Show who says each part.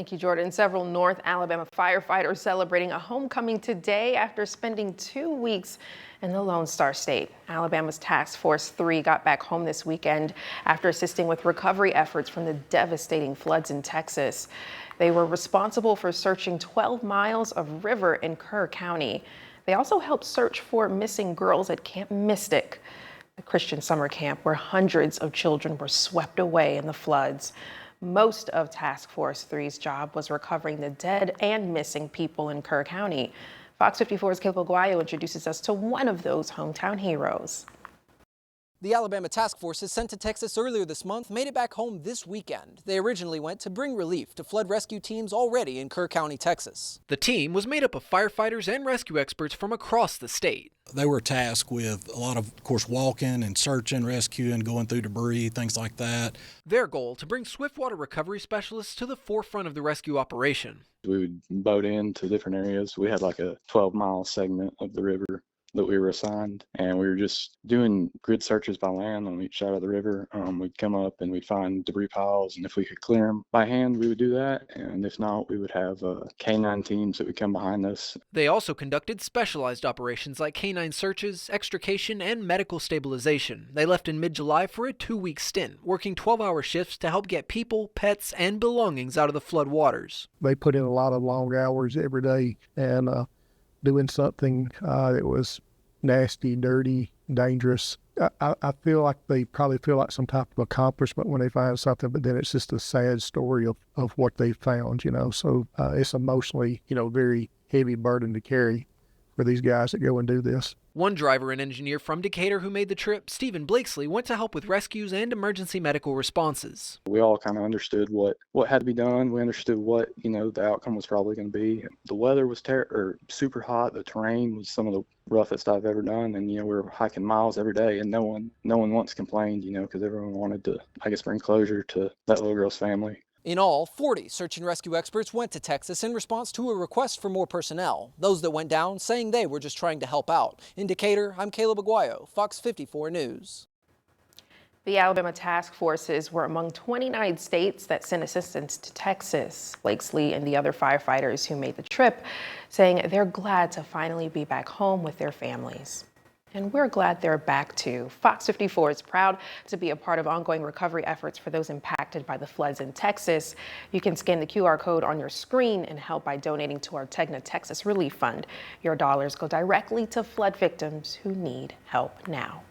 Speaker 1: Thank you, Jordan. Several North Alabama firefighters celebrating a homecoming today after spending 2 weeks in the Lone Star State. Alabama's Task Force 3 got back home this weekend after assisting with recovery efforts from the devastating floods in Texas. They were responsible for searching 12 miles of river in Kerr County. They also helped search for missing girls at Camp Mystic, a Christian summer camp where hundreds of children were swept away in the floods. Most of Task Force 3's job was recovering the dead and missing people in Kerr County. Fox 54's Caleb Aguayo introduces us to one of those hometown heroes.
Speaker 2: The Alabama Task Forces sent to Texas earlier this month made it back home this weekend. They originally went to bring relief to flood rescue teams already in Kerr County, Texas. The team was made up of firefighters and rescue experts from across the state.
Speaker 3: They were tasked with a lot of course, walking and searching, rescuing, going through debris, things like that.
Speaker 2: Their goal, to bring swiftwater recovery specialists to the forefront of the rescue operation.
Speaker 4: We would boat into different areas. We had like a 12-mile segment of the river that we were assigned, and we were just doing grid searches by land on each side of the river. We'd come up and we'd find debris piles, and if we could clear them by hand, we would do that, and if not, we would have K9 teams that would come behind us.
Speaker 2: They also conducted specialized operations like canine searches, extrication, and medical stabilization. They left in mid-July for a 2-week stint, working 12-hour shifts to help get people, pets, and belongings out of the flood waters.
Speaker 5: They put in a lot of long hours every day and doing something that was nasty, dirty, dangerous. I feel like they probably feel like some type of accomplishment when they find something, but then it's just a sad story of what they found, So it's emotionally, very heavy burden to carry for these guys that go and do this.
Speaker 2: One driver and engineer from Decatur who made the trip, Stephen Blakesley, went to help with rescues and emergency medical responses.
Speaker 4: We all kind of understood what had to be done. We understood what, the outcome was probably going to be. The weather was super hot. The terrain was some of the roughest I've ever done. And, we were hiking miles every day, and no one once complained, because everyone wanted to, bring closure to that little girl's family.
Speaker 2: In all, 40 search and rescue experts went to Texas in response to a request for more personnel. Those that went down saying they were just trying to help out. In Decatur, I'm Caleb Aguayo, Fox 54 News.
Speaker 1: The Alabama Task Forces were among 29 states that sent assistance to Texas. Blakesley and the other firefighters who made the trip saying they're glad to finally be back home with their families. And we're glad they're back too. Fox 54 is proud to be a part of ongoing recovery efforts for those impacted by the floods in Texas. You can scan the QR code on your screen and help by donating to our Tegna Texas Relief Fund. Your dollars go directly to flood victims who need help now.